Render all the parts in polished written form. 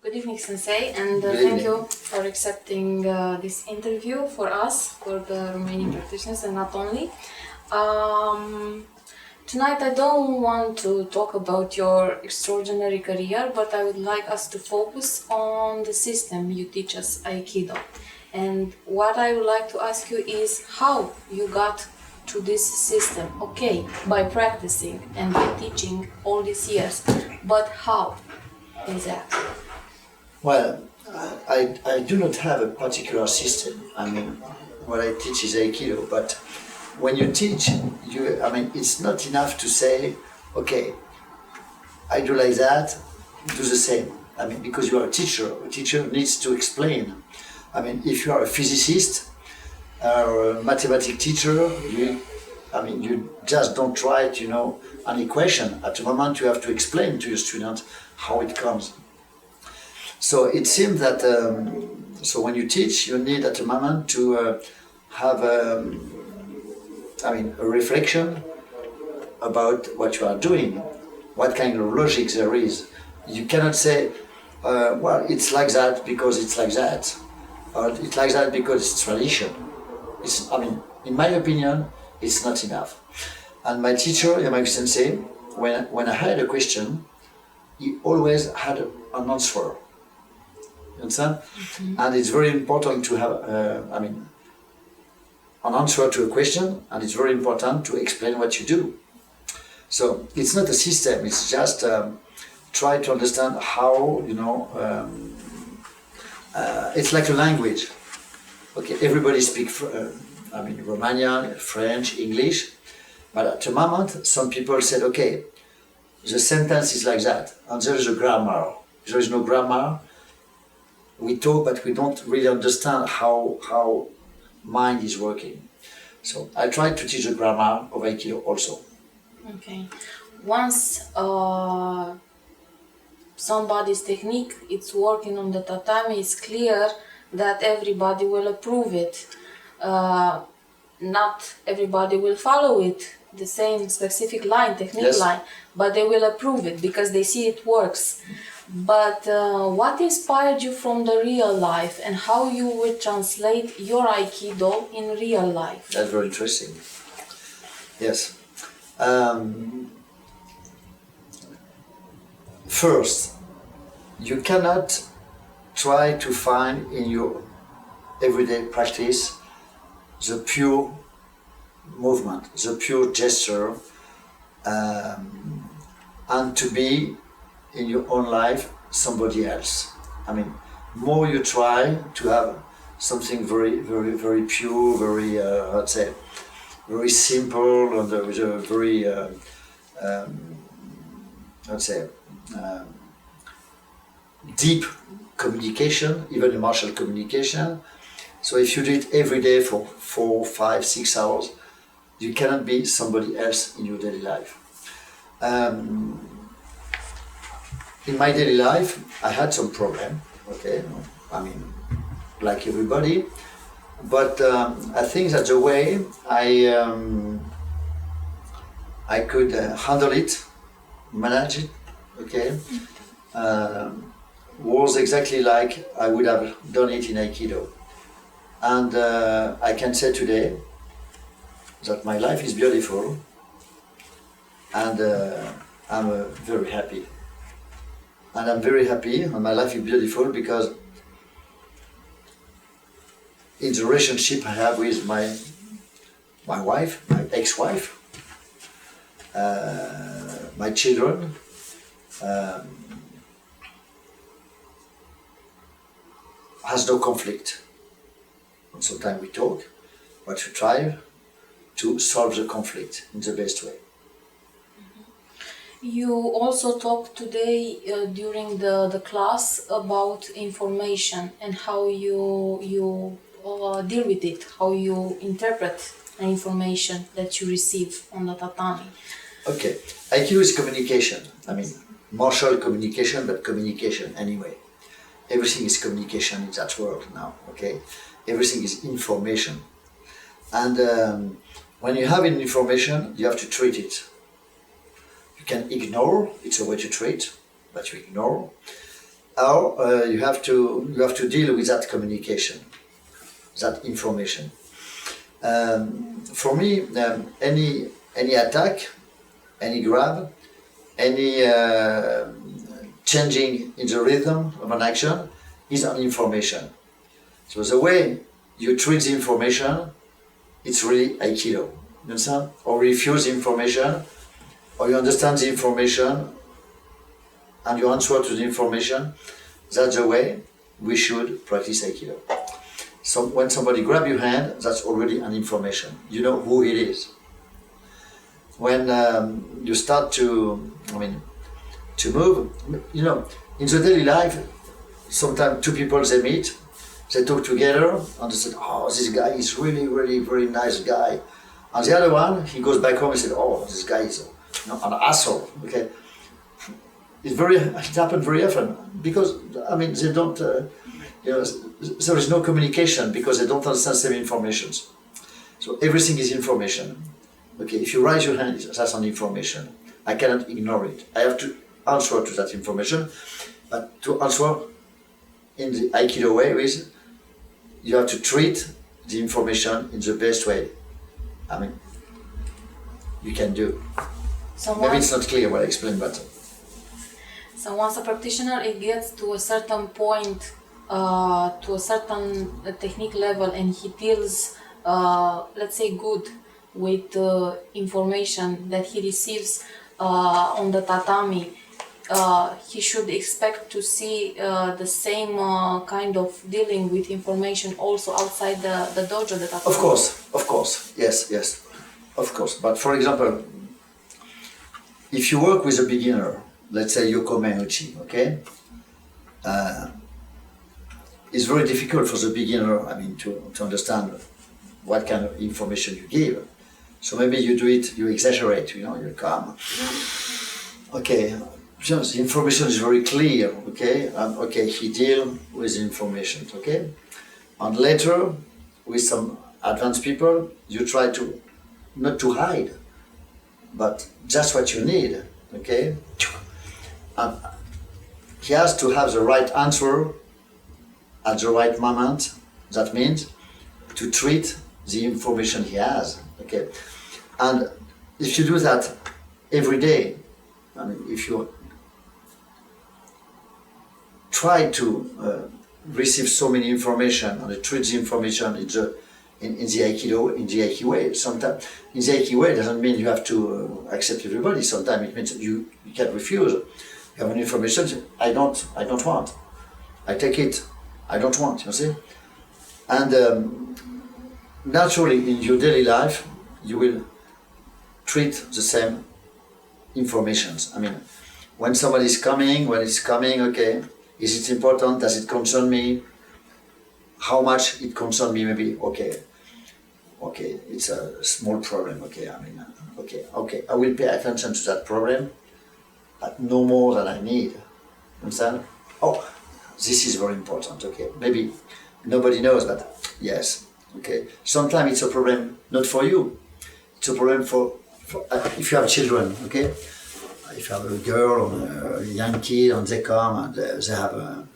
Good evening, Sensei, and Good thank evening. you for accepting this interview for us, for the Romanian practitioners, and not only. Tonight I don't want to talk about your extraordinary career, but I would like us to focus on the system you teach us, Aikido. And what I would like to ask you is how you got to this system. Okay, by practicing and by teaching all these years, but how exactly? Well, I do not have a particular system. I mean, what I teach is Aikido, but when you teach, it's not enough to say, okay, I do like that, do the same. I mean, because you are a teacher needs to explain. I mean, if you are a physicist or a mathematics teacher, you just don't write, an equation. At the moment, you have to explain to your student how it comes. So it seems that, so when you teach, you need at the moment to have, a reflection about what you are doing, what kind of logic there is. You cannot say, well, it's like that because it's like that, or it's like that because it's tradition. In my opinion, it's not enough. And my teacher, Yamaguchi Sensei, when I had a question, he always had an answer. You understand? Mm-hmm. And it's very important to have, an answer to a question, and it's very important to explain what you do. So it's not a system, it's just try to understand how, it's like a language. Okay, everybody speaks, Romanian, French, English, but at the moment, some people said, okay, the sentence is like that, and there is a grammar. There is no grammar. We talk, but we don't really understand how mind is working. So I try to teach the grammar of Aikido also. Okay. Once somebody's technique it's working on the tatami, it's clear that everybody will approve it. Not everybody will follow it, the same specific line, technique Yes. line, but they will approve it because they see it works. But what inspired you from the real life and how you would translate your Aikido in real life? That's very interesting. Yes. First, you cannot try to find in your everyday practice the pure movement, the pure gesture, and to be in your own life somebody else. More you try to have something very, very, very pure, very, very simple, and with a very, deep communication, even a martial communication. So if you do it every day for 4, 5, 6 hours, you cannot be somebody else in your daily life. In my daily life, I had some problem, okay? Like everybody, but I think that the way I could handle it, manage it, okay, was exactly like I would have done it in Aikido. And I can say today that my life is beautiful, and I'm very happy. And I'm very happy, and my life is beautiful because in the relationship I have with my wife, my ex-wife, my children, has no conflict. And sometimes we talk, but we try to solve the conflict in the best way. You also talked today during the class about information and how you deal with it, how you interpret the information that you receive on the tatami. Okay, Aikido is communication. Martial communication, but communication anyway. Everything is communication in that world now, okay? Everything is information. And when you have an information, you have to treat it. You can ignore, it's a way to treat, but you ignore. or you have to deal with that communication, that information. For me, any attack, any grab, any changing in the rhythm of an action is an information. So the way you treat the information, it's really Aikido. You understand? Or refuse the information, or you understand the information and you answer to the information. That's the way we should practice Aikido. So when somebody grabs your hand, that's already an information. You know who it is. When you start to move, in the daily life, sometimes two people they meet, they talk together, and they say, "Oh, this guy is really, really, very nice guy," and the other one, he goes back home and said, "Oh, this guy is an asshole." Okay, it happens very often because they don't. There is no communication because they don't understand the same informations. So everything is information. Okay, if you raise your hand, that's an information. I cannot ignore it. I have to answer to that information. But to answer in the Aikido way is you have to treat the information in the best way. You can do. Maybe it's not clear what I explained, but. So once a practitioner it gets to a certain point, to a certain technique level, and he deals, let's say, good with information that he receives on the tatami, he should expect to see the same kind of dealing with information also outside the dojo, the tatami. Of course, yes, of course. But for example, if you work with a beginner, let's say Yoko Meuchi, okay? It's very difficult for the beginner, to understand what kind of information you give. So maybe you do it, you exaggerate, you come. Okay, the information is very clear, okay? He deals with information, okay? And later, with some advanced people, you try to, not to hide, but just what you need, okay? And he has to have the right answer at the right moment. That means to treat the information he has, okay? And if you do that every day, if you try to receive so many information and treat the information in the Aikido, in the Aiki way, sometimes in the Aiki way doesn't mean you have to accept everybody. Sometimes it means you can refuse. You have an information, I don't want. I take it, I don't want, you see? And naturally in your daily life, you will treat the same informations. When somebody is coming, okay, is it important? Does it concern me? How much it concerns me? Maybe, okay, it's a small problem, okay, I will pay attention to that problem, but no more than I need, understand? Oh, this is very important, okay, maybe nobody knows, but yes, okay, sometimes it's a problem not for you, it's a problem for if you have children, okay, if you have a girl or a young kid and they come and they have a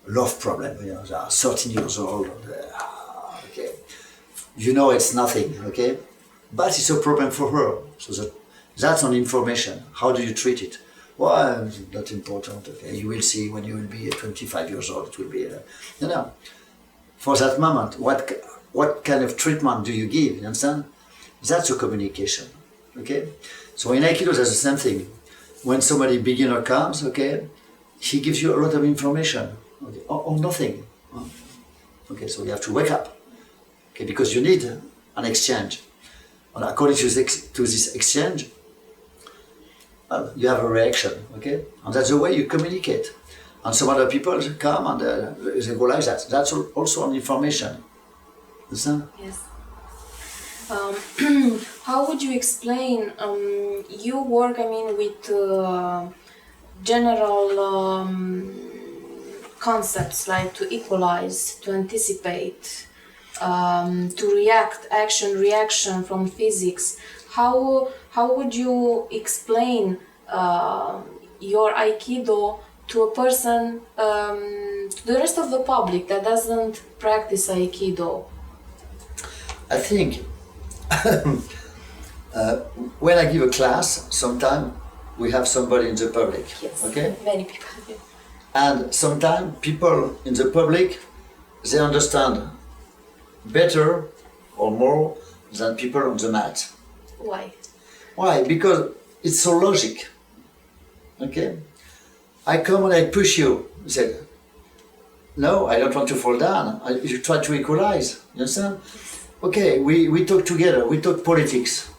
love problem, they are 13 years old, okay, it's nothing, okay, but it's a problem for her, so that's an information. How do you treat it? Well, it's not important, okay, you will see when you will be 25 years old, it will be, for that moment, what kind of treatment do you give, you understand? That's a communication, okay? So in Aikido, there's the same thing. When somebody beginner comes, okay, he gives you a lot of information, okay, or nothing. Okay, so you have to wake up, okay, because you need an exchange. And according to this exchange, you have a reaction, okay? And that's the way you communicate. And some other people come and they go like that. That's also an information. Understand? Yes. How would you explain you work, with general concepts like to equalize, to anticipate, to react, action, reaction from physics. How would you explain your Aikido to a person, to the rest of the public that doesn't practice Aikido? I think when I give a class, sometimes we have somebody in the public, Yes, okay? many people. Yeah. And sometimes people in the public, they understand better or more than people on the mat. Why? Why? Because it's so logic. Okay? I come and I push you. You said, no, I don't want to fall down. You try to equalize. You understand? Okay, we talk together. We talk politics.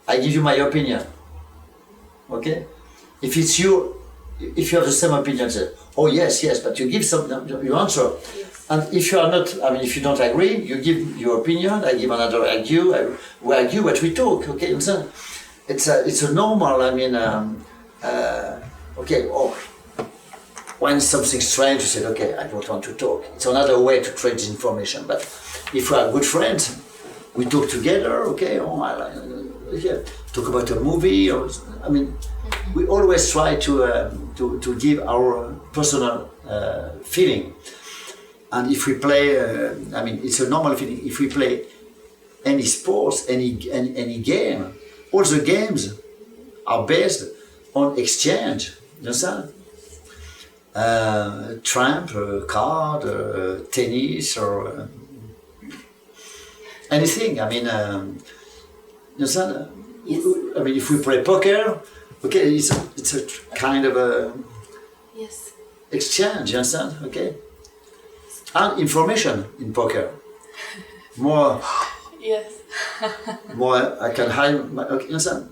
I give you my opinion. Okay? If it's you, if you have the same opinion, say, oh yes, but you give some, you answer. Yes. And if you are not, if you don't agree, you give your opinion, I give another argue, we argue, but we talk, okay? So it's a normal, okay, when something strange, you say, okay, I don't want to talk. It's another way to trade information, but if we are good friends, we talk together, okay? Talk about a movie, we always try to give our personal feeling. And if we play, it's a normal feeling. If we play any sports, any game, all the games are based on exchange. You understand? Tramp, card, tennis, or anything. You understand? Yes. If we play poker, okay, it's a kind of a Yes. exchange. You understand? Okay. And information in poker. More Yes. I can hide my, okay, you understand?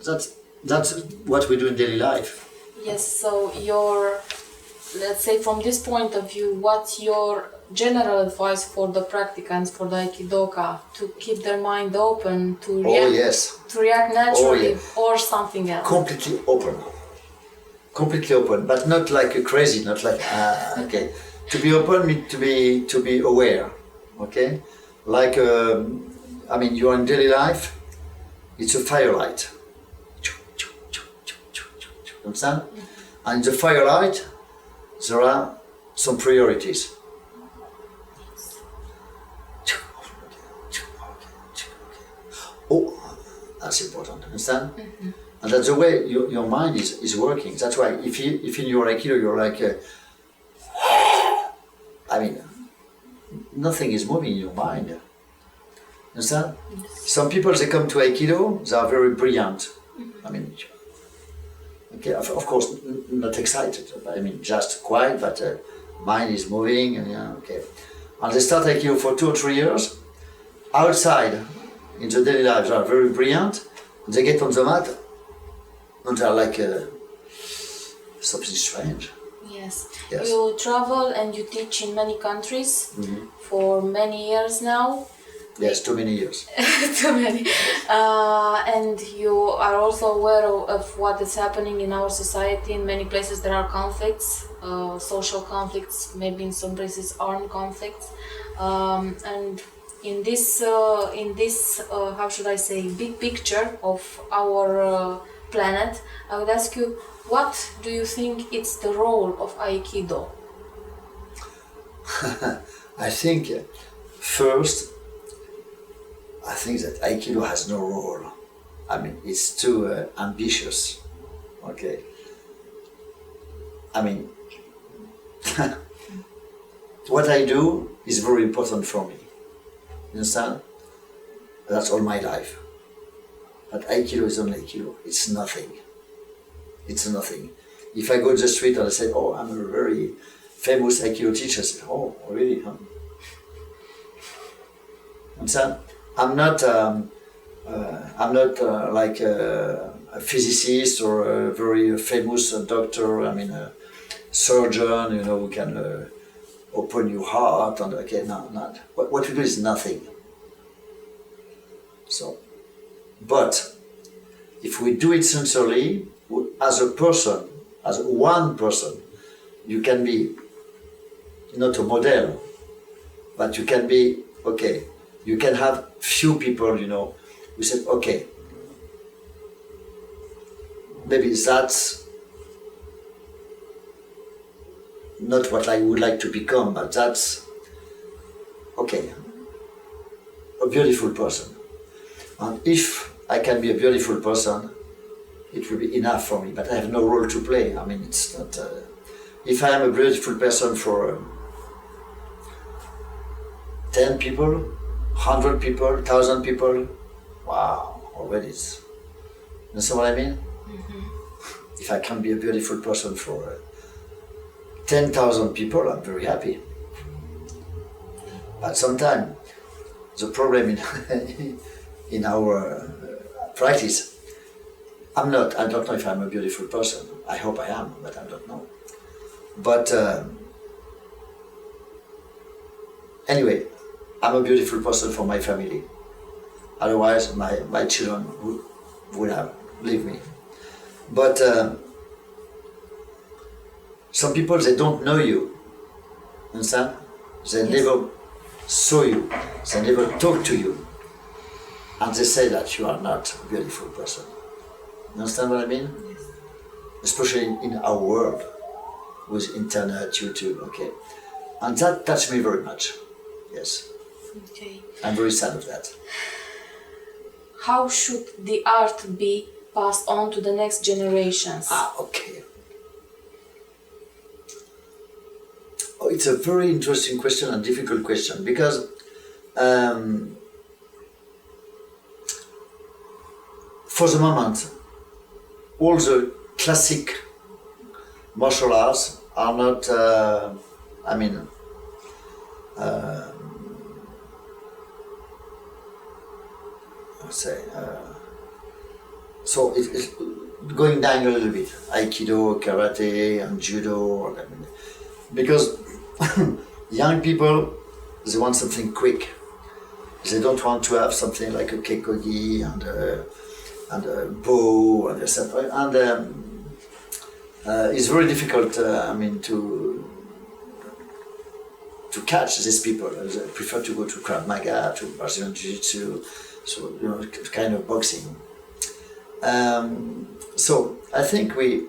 That's what we do in daily life. Yes, so let's say from this point of view, what's your general advice for the practicants, for the Aikidoka, to keep their mind open, to react naturally, or something else? Completely open, but not like a crazy, not like, okay. To be open means to be aware, okay? Like, you are in daily life, it's a firelight. Understand? And in the firelight, there are some priorities. Oh, that's important, understand? Mm-hmm. And that's the way your mind is working. That's why if in your Aikido you're like, nothing is moving in your mind. Understand? Yes. Some people, they come to Aikido, they are very brilliant. Mm-hmm. Okay, of course, not excited. Just quiet, but mind is moving, and okay. And they start Aikido for 2 or 3 years. Outside, in the daily life, they are very brilliant. They get on the mat, and they are like something strange. Yes. Yes. You travel and you teach in many countries for many years now. Yes, too many years. Too many. And you are also aware of what is happening in our society. In many places there are conflicts, social conflicts, maybe in some places armed conflicts. And in this, how should I say, big picture of our planet, I would ask you, what do you think it's the role of Aikido? I think first, I think that Aikido has no role. It's too ambitious. Okay. What I do is very important for me. You understand? That's all my life. But Aikido is only Aikido. It's nothing. It's nothing. If I go to the street and I say, oh, I'm a very famous Aikido teacher, I say, oh, really? Huh? Understand? I'm not like a physicist or a very famous doctor. A surgeon, who can open your heart. And okay, no, not. What we do is nothing. So, but if we do it sincerely, as a person, as one person, you can be not a model, but you can be okay. You can have few people, who said, okay, maybe that's not what I would like to become, but that's okay. A beautiful person. And if I can be a beautiful person, it will be enough for me, but I have no role to play. I mean, it's not... if I am a beautiful person for 10 people, 100 people, 1,000 people, wow, already it's... You understand what I mean? Mm-hmm. If I can be a beautiful person for 10,000 people, I'm very happy. But sometimes the problem in our practice, I don't know if I'm a beautiful person. I hope I am, but I don't know. But anyway, I'm a beautiful person for my family. Otherwise, my children would have leave me. But some people, they don't know you. Understand? They never saw you. They never talk to you. And they say that you are not a beautiful person. You understand what I mean? Yes. Especially in our world, with internet, YouTube, okay. And that touched me very much. Yes. Okay. I'm very sad of that. How should the art be passed on to the next generations? Okay. Oh, it's a very interesting question and difficult question because for the moment, all the classic martial arts are not, so it's going down a little bit. Aikido, karate, and judo, because young people, they want something quick. They don't want to have something like a keikogi and a bow and etc. And it's very difficult. To catch these people. They prefer to go to Krav Maga, to Brazilian Jiu-Jitsu, so kind of boxing. So I think we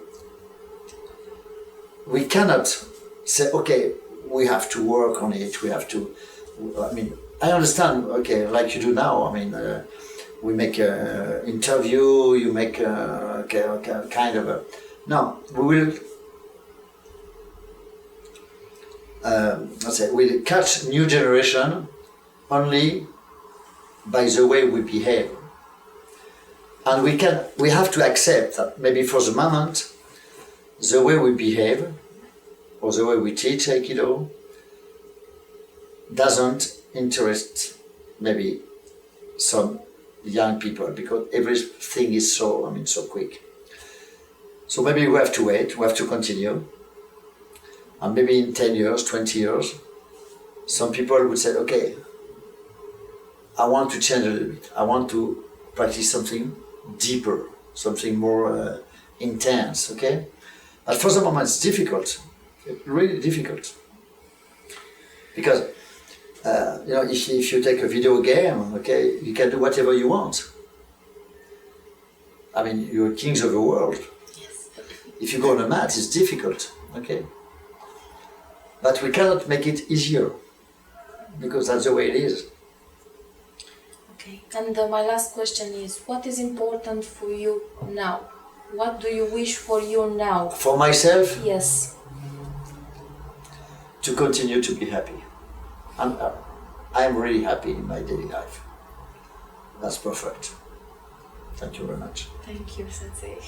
cannot say, okay, we have to work on it. We have to. I understand. Okay, like you do now. We make an interview. You make kind of a. No, we will. We'll catch new generation only by the way we behave. And we have to accept that maybe for the moment, the way we behave, or the way we teach Aikido, doesn't interest maybe some young people, because everything is so quick. So maybe we have to wait, we have to continue. And maybe in 10 years, 20 years, some people would say, okay, I want to change a little bit. I want to practice something deeper, something more intense, okay? But for the moment, it's difficult, really difficult. Because, if you take a video game, okay, you can do whatever you want. You're kings of the world. Yes. If you go on a mat, it's difficult, okay? But we cannot make it easier, because that's the way it is. Okay, and my last question is, what is important for you now? What do you wish for you now? For myself? Yes. To continue to be happy. And I'm really happy in my daily life. That's perfect. Thank you very much. Thank you, Sensei.